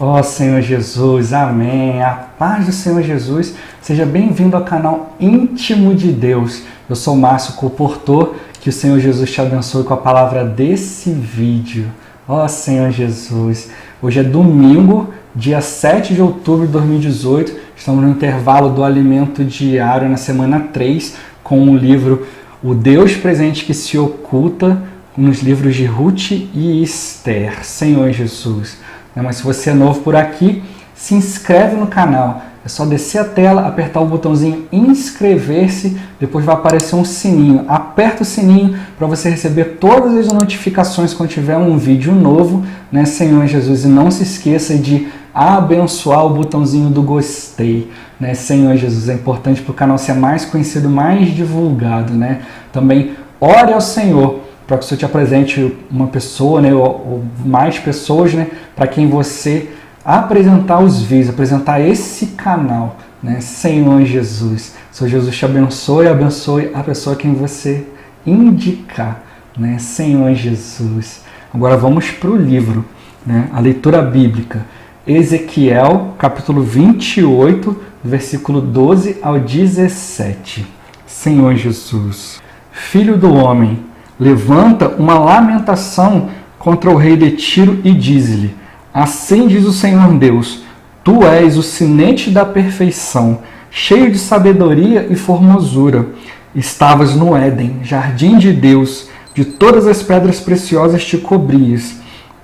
Ó Senhor Jesus, amém. A paz do Senhor Jesus. Seja bem-vindo ao canal Íntimo de Deus. Eu sou Márcio, co-portor. Que o Senhor Jesus te abençoe com a palavra desse vídeo. Ó Senhor Jesus. Hoje é domingo, dia 7 de outubro de 2018. Estamos no intervalo do alimento diário na semana 3 com o livro O Deus Presente que se Oculta nos livros de Ruth e Esther. Senhor Jesus. Mas se você é novo por aqui, se inscreve no canal. É só descer a tela, apertar o botãozinho inscrever-se, depois vai aparecer um sininho. Aperta o sininho para você receber todas as notificações quando tiver um vídeo novo, né, Senhor Jesus? E não se esqueça de abençoar o botãozinho do gostei, né, Senhor Jesus? É importante para o canal ser mais conhecido, mais divulgado, né? Também ore ao Senhor para que o Senhor te apresente uma pessoa, né, ou mais pessoas, né, para quem você apresentar os vídeos, apresentar esse canal, né, Senhor Jesus. Senhor Jesus te abençoe, abençoe a pessoa a quem você indicar, né, Senhor Jesus. Agora vamos para o livro, né, a leitura bíblica. Ezequiel, capítulo 28, versículo 12 ao 17. Senhor Jesus. Filho do homem, levanta uma lamentação contra o rei de Tiro e diz-lhe: assim diz o Senhor Deus, tu és o sinete da perfeição, cheio de sabedoria e formosura. Estavas no Éden, jardim de Deus, de todas as pedras preciosas te cobrias.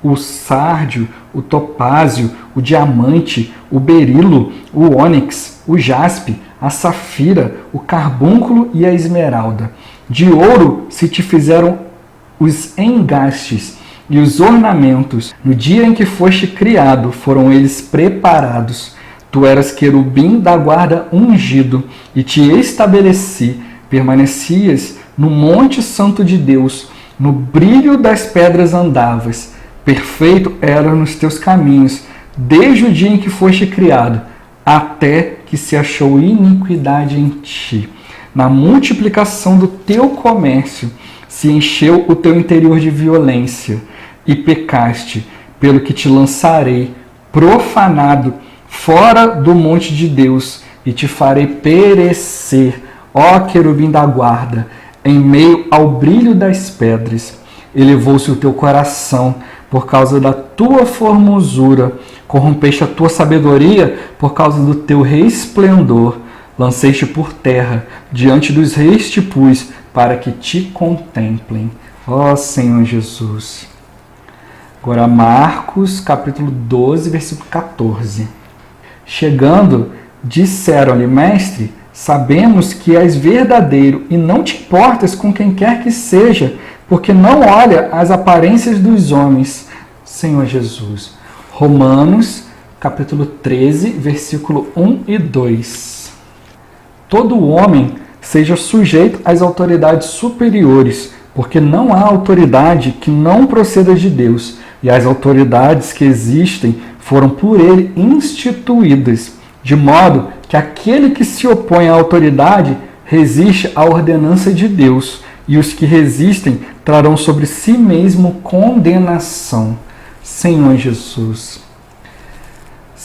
O sárdio, o topázio, o diamante, o berilo, o ônix, o jaspe, a safira, o carbúnculo e a esmeralda. De ouro se te fizeram os engastes e os ornamentos. No dia em que foste criado, foram eles preparados. Tu eras querubim da guarda ungido, e te estabeleci. Permanecias no monte santo de Deus, no brilho das pedras andavas. Perfeito era nos teus caminhos, desde o dia em que foste criado, até que se achou iniquidade em ti. Na multiplicação do teu comércio, se encheu o teu interior de violência, e pecaste, pelo que te lançarei, profanado, fora do monte de Deus, e te farei perecer, ó querubim da guarda, em meio ao brilho das pedras. Elevou-se o teu coração por causa da tua formosura, corrompeste a tua sabedoria por causa do teu resplendor. Lancei-te por terra, diante dos reis te pus, para que te contemplem. Ó Senhor Jesus. Agora Marcos, capítulo 12, versículo 14. Chegando, disseram-lhe: mestre, sabemos que és verdadeiro e não te importas com quem quer que seja, porque não olha as aparências dos homens. Senhor Jesus. Romanos, capítulo 13, versículo 1 e 2. Todo homem seja sujeito às autoridades superiores, porque não há autoridade que não proceda de Deus, e as autoridades que existem foram por ele instituídas, de modo que aquele que se opõe à autoridade resiste à ordenança de Deus, e os que resistem trarão sobre si mesmo condenação. Senhor Jesus.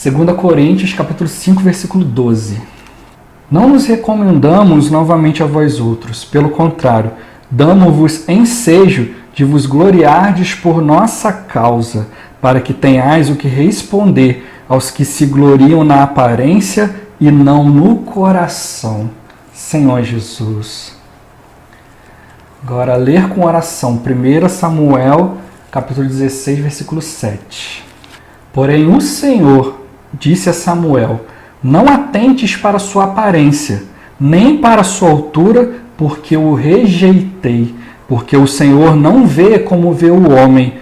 2 Coríntios, capítulo 5, versículo 12. Não nos recomendamos novamente a vós outros, pelo contrário, damos-vos ensejo de vos gloriardes por nossa causa, para que tenhais o que responder aos que se gloriam na aparência e não no coração. Senhor Jesus. Agora, ler com oração, 1 Samuel, capítulo 16, versículo 7. Porém, o Senhor disse a Samuel: não atentes para sua aparência, nem para sua altura, porque o rejeitei. Porque o Senhor não vê como vê o homem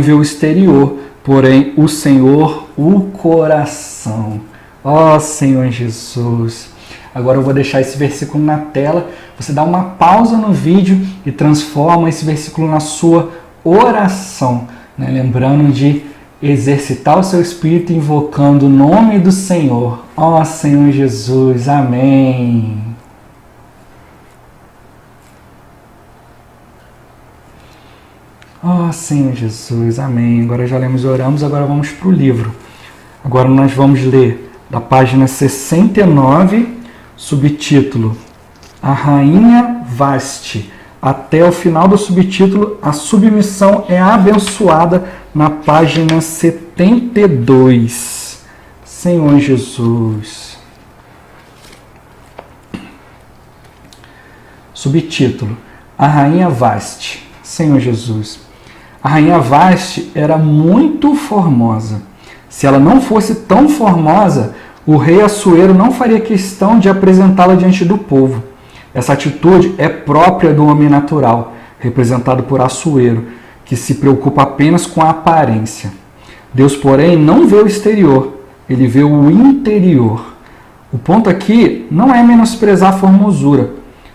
vê o exterior, porém o Senhor o coração. Ó Senhor Jesus. Agora eu vou deixar esse versículo na tela, você dá uma pausa no vídeo e transforma esse versículo na sua oração, né? Lembrando de exercitar o seu espírito invocando o nome do Senhor. Ó Senhor Jesus, amém. Ó Senhor Jesus, amém. Agora já lemos e oramos, agora vamos para o livro. Agora nós vamos ler da página 69, subtítulo A Rainha Vasti. Até o final do subtítulo, a submissão é abençoada, na página 72. Senhor Jesus. Subtítulo: A Rainha Vasti. Senhor Jesus. A Rainha Vasti era muito formosa. Se ela não fosse tão formosa, o rei Assuero não faria questão de apresentá-la diante do povo. Essa atitude é própria do homem natural, representado por Assuero, que se preocupa apenas com a aparência. Deus, porém, não vê o exterior, ele vê o interior. O ponto aqui não é menosprezar a formosura,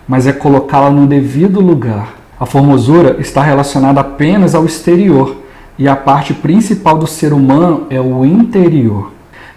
mas é colocá-la no devido lugar. A formosura está relacionada apenas ao exterior, e a parte principal do ser humano é o interior.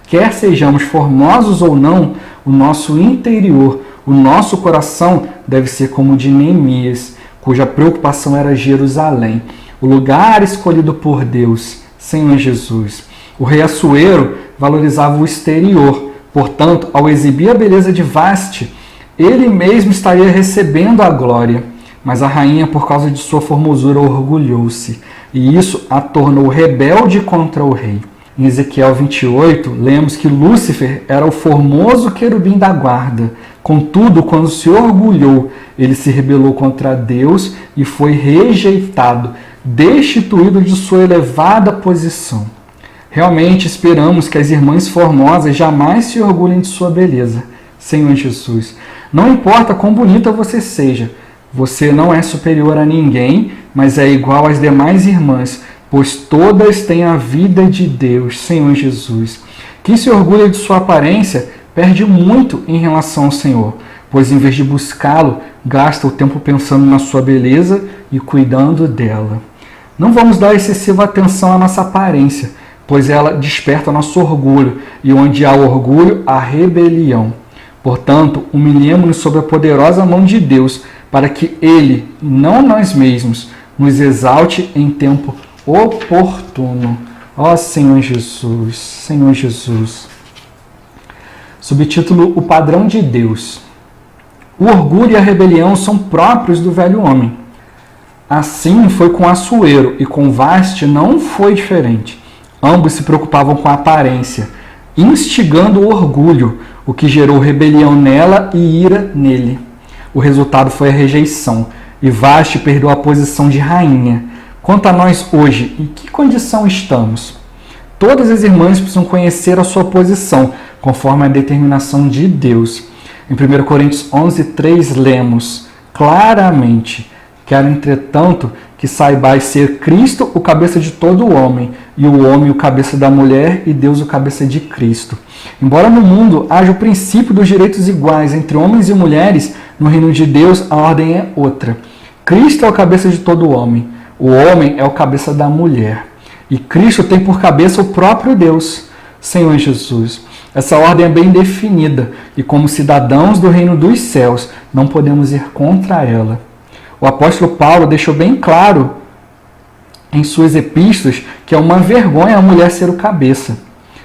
Quer sejamos formosos ou não, o nosso interior, o nosso coração deve ser como o de Neemias, cuja preocupação era Jerusalém, o lugar escolhido por Deus, Senhor Jesus. O rei Assuero valorizava o exterior, portanto, ao exibir a beleza de Vasti, ele mesmo estaria recebendo a glória. Mas a rainha, por causa de sua formosura, orgulhou-se, e isso a tornou rebelde contra o rei. Em Ezequiel 28, lemos que Lúcifer era o formoso querubim da guarda. Contudo, quando se orgulhou, ele se rebelou contra Deus e foi rejeitado, destituído de sua elevada posição. Realmente esperamos que as irmãs formosas jamais se orgulhem de sua beleza. Senhor Jesus, não importa quão bonita você seja, você não é superior a ninguém, mas é igual às demais irmãs, pois todas têm a vida de Deus, Senhor Jesus. Quem se orgulha de sua aparência perde muito em relação ao Senhor, pois em vez de buscá-lo, gasta o tempo pensando na sua beleza e cuidando dela. Não vamos dar excessiva atenção à nossa aparência, pois ela desperta nosso orgulho, e onde há orgulho, há rebelião. Portanto, humilhemo-nos sob a poderosa mão de Deus, para que Ele, não nós mesmos, nos exalte em tempo oportuno. Ó Senhor Jesus, Senhor Jesus. Subtítulo: O padrão de Deus. O orgulho e a rebelião são próprios do velho homem. Assim foi com Assuero, e com Vasti não foi diferente. Ambos se preocupavam com a aparência, instigando o orgulho, o que gerou rebelião nela e ira nele. O resultado foi a rejeição, e Vasti perdeu a posição de rainha. Quanto a nós hoje, em que condição estamos? Todas as irmãs precisam conhecer a sua posição, conforme a determinação de Deus. Em 1 Coríntios 11:3 lemos claramente: Quero, entretanto, que saibais ser Cristo o cabeça de todo o homem, e o homem o cabeça da mulher, e Deus o cabeça de Cristo. Embora no mundo haja o princípio dos direitos iguais entre homens e mulheres, no reino de Deus a ordem é outra. Cristo é o cabeça de todo homem, o homem é o cabeça da mulher. E Cristo tem por cabeça o próprio Deus, Senhor Jesus. Essa ordem é bem definida, e como cidadãos do reino dos céus, não podemos ir contra ela. O apóstolo Paulo deixou bem claro em suas epístolas que é uma vergonha a mulher ser o cabeça.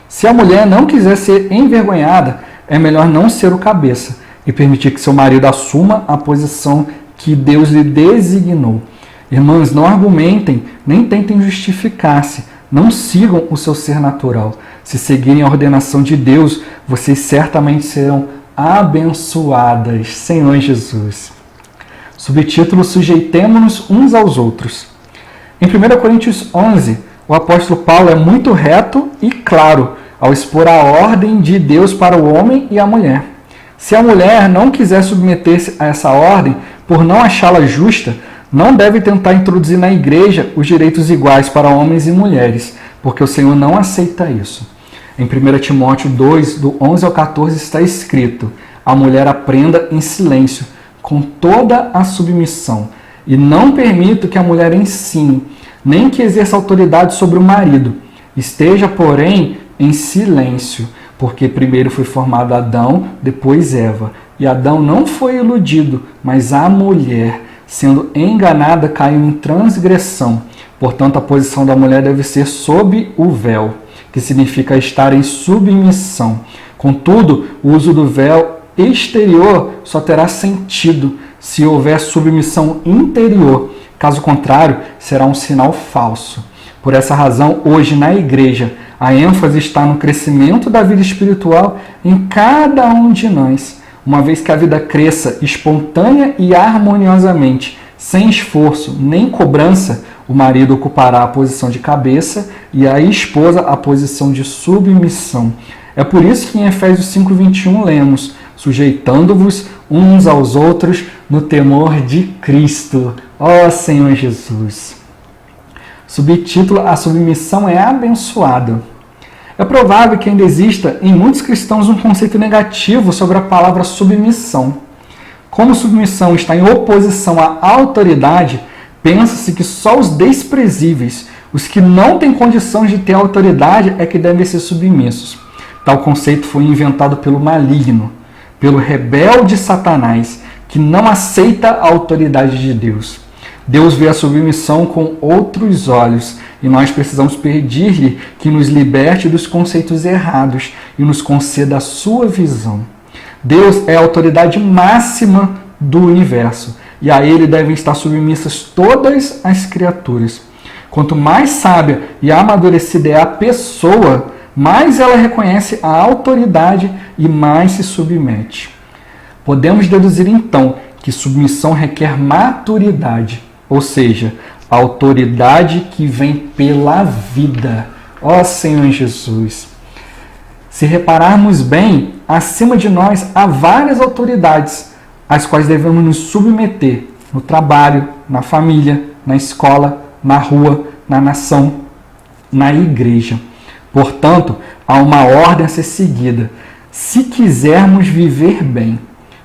Se a mulher não quiser ser envergonhada, é melhor não ser o cabeça e permitir que seu marido assuma a posição que Deus lhe designou. Irmãs, não argumentem, nem tentem justificar-se. Não sigam o seu ser natural. Se seguirem a ordenação de Deus, vocês certamente serão abençoadas. Senhor Jesus. Subtítulo: Sujeitemo-nos uns aos outros. Em 1 Coríntios 11, o apóstolo Paulo é muito reto e claro ao expor a ordem de Deus para o homem e a mulher. Se a mulher não quiser submeter-se a essa ordem, por não achá-la justa, não deve tentar introduzir na igreja os direitos iguais para homens e mulheres, porque o Senhor não aceita isso. Em 1 Timóteo 2, do 11 ao 14, está escrito: a mulher aprenda em silêncio, com toda a submissão, e não permito que a mulher ensine, nem que exerça autoridade sobre o marido. Esteja, porém, em silêncio, porque primeiro foi formado Adão, depois Eva. E Adão não foi iludido, mas a mulher, sendo enganada, caiu em transgressão. Portanto, a posição da mulher deve ser sob o véu, que significa estar em submissão. Contudo, o uso do véu exterior só terá sentido se houver submissão interior. Caso contrário, será um sinal falso. Por essa razão, hoje na igreja, a ênfase está no crescimento da vida espiritual em cada um de nós. Uma vez que a vida cresça espontânea e harmoniosamente, sem esforço nem cobrança, o marido ocupará a posição de cabeça e a esposa a posição de submissão. É por isso que em Efésios 5:21 lemos: sujeitando-vos uns aos outros no temor de Cristo. Ó Senhor Jesus! Subtítulo: a submissão é abençoada. É provável que ainda exista em muitos cristãos um conceito negativo sobre a palavra submissão. Como submissão está em oposição à autoridade, pensa-se que só os desprezíveis, os que não têm condições de ter autoridade, é que devem ser submissos. Tal conceito foi inventado pelo maligno, pelo rebelde Satanás, que não aceita a autoridade de Deus. Deus vê a submissão com outros olhos e nós precisamos pedir-lhe que nos liberte dos conceitos errados e nos conceda a sua visão. Deus é a autoridade máxima do universo e a ele devem estar submissas todas as criaturas. Quanto mais sábia e amadurecida é a pessoa, mais ela reconhece a autoridade e mais se submete. Podemos deduzir então que submissão requer maturidade, ou seja, a autoridade que vem pela vida. Ó Senhor Jesus! Se repararmos bem, acima de nós há várias autoridades, às quais devemos nos submeter no trabalho, na família, na escola, na rua, na nação, na igreja. Portanto, há uma ordem a ser seguida, se quisermos viver bem.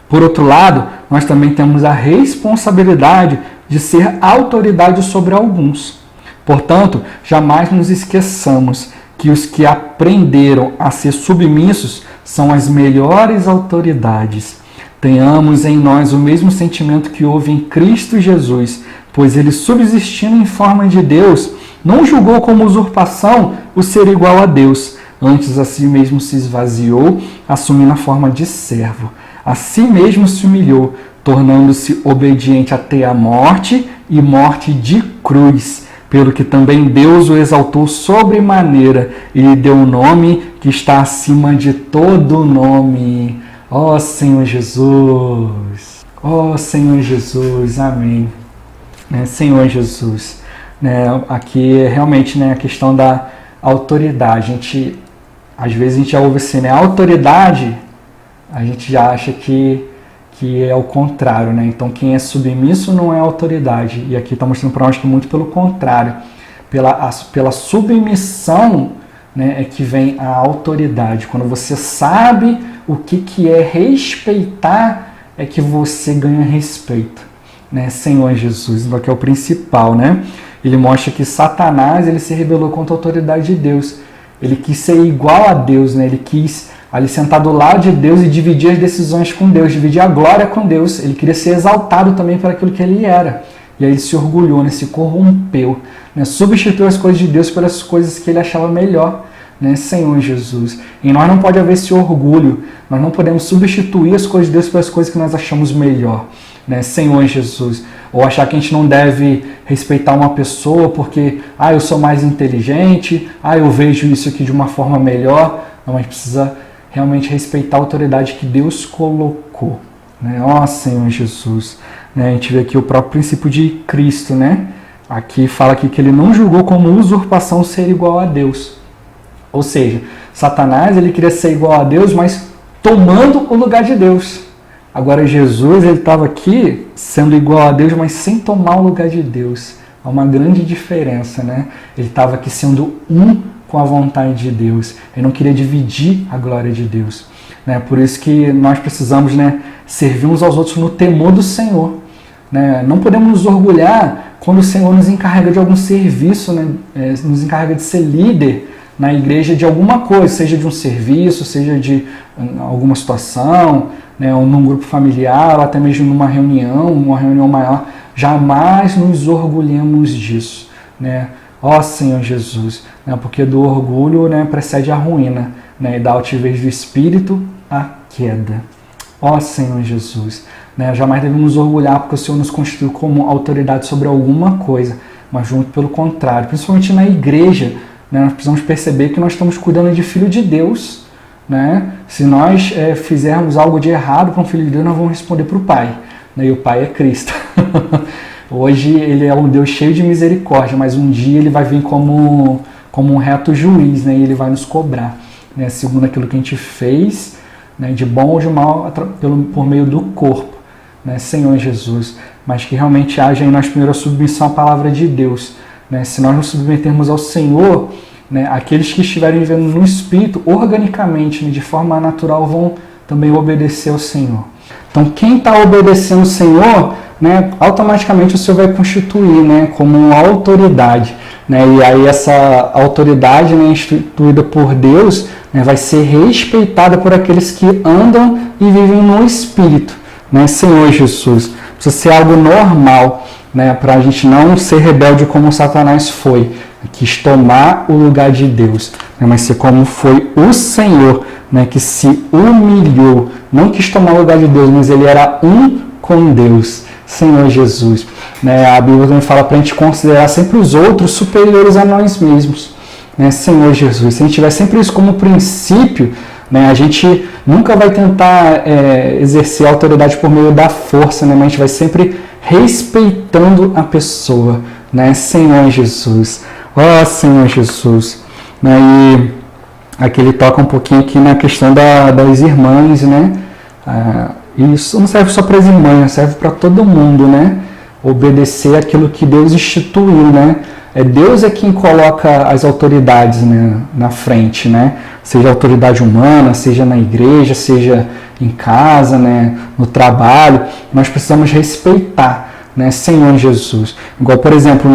Por outro lado, nós também temos a responsabilidade de ser autoridade sobre alguns. Portanto, jamais nos esqueçamos que os que aprenderam a ser submissos são as melhores autoridades. Tenhamos em nós o mesmo sentimento que houve em Cristo Jesus, pois ele, subsistindo em forma de Deus, não julgou como usurpação o ser igual a Deus. Antes a si mesmo se esvaziou, assumindo a forma de servo. A si mesmo se humilhou, tornando-se obediente até a morte e morte de cruz. Pelo que também Deus o exaltou sobremaneira e lhe deu um nome que está acima de todo nome. Ó Senhor Jesus! Ó Senhor Jesus! Amém. Senhor Jesus, aqui é realmente a questão da autoridade. Às vezes a gente já ouve assim, autoridade, a gente já acha que é o contrário, Então quem é submisso não é autoridade. E aqui está mostrando para nós que muito pelo contrário. Pela submissão é que vem a autoridade. Quando você sabe o que é respeitar, é que você ganha respeito. Senhor Jesus, que é o principal, Ele mostra que Satanás ele se rebelou contra a autoridade de Deus. Ele quis ser igual a Deus, Ele quis ali sentar do lado de Deus e dividir as decisões com Deus, dividir a glória com Deus. Ele queria ser exaltado também por aquilo que ele era. E aí ele se orgulhou, se corrompeu, substituiu as coisas de Deus pelas coisas que ele achava melhor, Senhor Jesus. E nós não pode haver esse orgulho, nós não podemos substituir as coisas de Deus pelas coisas que nós achamos melhor, Senhor Jesus. Ou achar que a gente não deve respeitar uma pessoa porque, eu sou mais inteligente, eu vejo isso aqui de uma forma melhor. Não, a gente precisa realmente respeitar a autoridade que Deus colocou. Ó Senhor Jesus. A gente vê aqui o próprio princípio de Cristo. Aqui fala aqui que ele não julgou como usurpação ser igual a Deus. Ou seja, Satanás ele queria ser igual a Deus, mas tomando o lugar de Deus. Agora Jesus ele estava aqui sendo igual a Deus, mas sem tomar o lugar de Deus. Há uma grande diferença. Ele estava aqui sendo com a vontade de Deus. Ele não queria dividir a glória de Deus. Por isso que nós precisamos servir uns aos outros no temor do Senhor. Não podemos nos orgulhar quando o Senhor nos encarrega de algum serviço, nos encarrega de ser líder na igreja de alguma coisa, seja de um serviço, seja de alguma situação, ou num grupo familiar, ou até mesmo numa reunião, uma reunião maior. Jamais nos orgulhemos disso. né? Ó Senhor Jesus, né? Porque do orgulho, né, precede a ruína, né? E da altivez do espírito, a queda. Ó Senhor Jesus, né? Jamais devemos nos orgulhar porque o Senhor nos constituiu como autoridade sobre alguma coisa, mas muito pelo contrário, principalmente na igreja, né? Nós precisamos perceber que nós estamos cuidando de filho de Deus, né? Se nós fizermos algo de errado para um filho de Deus, nós vamos responder para o Pai, né? E o Pai é Cristo. Hoje ele é um Deus cheio de misericórdia, mas um dia ele vai vir como um reto juiz, né? E ele vai nos cobrar, né? Segundo aquilo que a gente fez, né? De bom ou de mal por meio do corpo, né? Senhor Jesus, mas que realmente haja em nós primeiro a submissão à palavra de Deus, né? Se nós nos submetermos ao Senhor, né? Aqueles que estiverem vivendo no Espírito, organicamente, né? De forma natural, vão também obedecer ao Senhor. Então quem está obedecendo o Senhor, né, automaticamente o Senhor vai constituir, né, como uma autoridade, né, e aí essa autoridade, né, instituída por Deus, né, vai ser respeitada por aqueles que andam e vivem no Espírito, né, Senhor Jesus. Precisa ser algo normal, né, para a gente não ser rebelde como Satanás foi, quis tomar o lugar de Deus, né, mas ser como foi o Senhor, né, que se humilhou, não quis tomar o lugar de Deus, mas ele era um com Deus. Senhor Jesus, né? A Bíblia também fala para a gente considerar sempre os outros superiores a nós mesmos, né? Senhor Jesus, se a gente tiver sempre isso como princípio, né? A gente nunca vai tentar exercer a autoridade por meio da força, né? Mas a gente vai sempre respeitando a pessoa, né? Senhor Jesus, ó Senhor Jesus, né? E aqui ele toca um pouquinho aqui na questão das irmãs, né? Isso não serve só para as irmãs, serve para todo mundo, né? Obedecer aquilo que Deus instituiu, né? Deus é quem coloca as autoridades, né, na frente, né? Seja autoridade humana, seja na igreja, seja em casa, né, no trabalho. Nós precisamos respeitar, né, Senhor Jesus. Igual, por exemplo,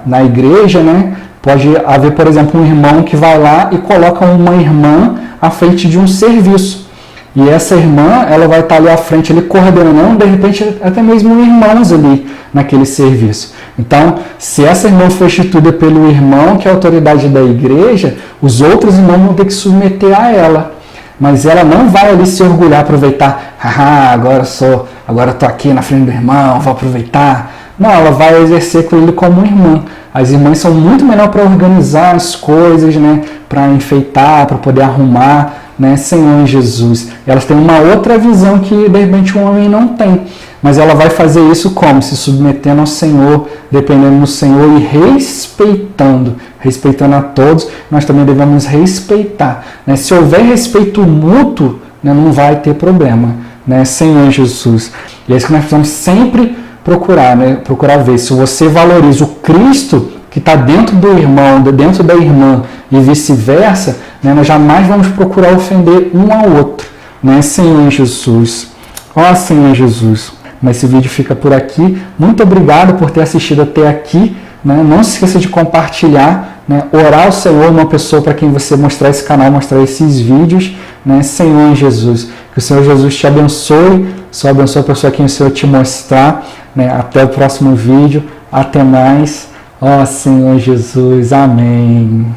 na igreja, né? Pode haver, por exemplo, um irmão que vai lá e coloca uma irmã à frente de um serviço. E essa irmã, ela vai estar ali à frente, ali coordenando, de repente, até mesmo irmãos ali naquele serviço. Então, se essa irmã for instituída pelo irmão, que é a autoridade da igreja, os outros irmãos vão ter que submeter a ela. Mas ela não vai ali se orgulhar, aproveitar, agora estou aqui na frente do irmão, vou aproveitar. Não, ela vai exercer com ele como irmã. As irmãs são muito melhor para organizar as coisas, né? Para enfeitar, para poder arrumar, né? Senhor Jesus. Elas têm uma outra visão que, de repente, um homem não tem. Mas ela vai fazer isso como? Se submetendo ao Senhor, dependendo do Senhor e respeitando a todos. Nós também devemos respeitar, né? Se houver respeito mútuo, né, não vai ter problema, né? Senhor Jesus. E é isso que nós precisamos sempre procurar, né? Procurar ver se você valoriza o Cristo que está dentro do irmão, dentro da irmã e vice-versa, né? Nós jamais vamos procurar ofender um ao outro, né? Senhor Jesus. Ó Senhor Jesus. Mas esse vídeo fica por aqui. Muito obrigado por ter assistido até aqui, né? Não se esqueça de compartilhar, né? Orar ao Senhor, uma pessoa para quem você mostrar esse canal, mostrar esses vídeos, né? Senhor Jesus. Que o Senhor Jesus te abençoe, só abençoe a pessoa a quem o Senhor te mostrar, né? Até o próximo vídeo. Até mais. Ó Senhor Jesus. Amém.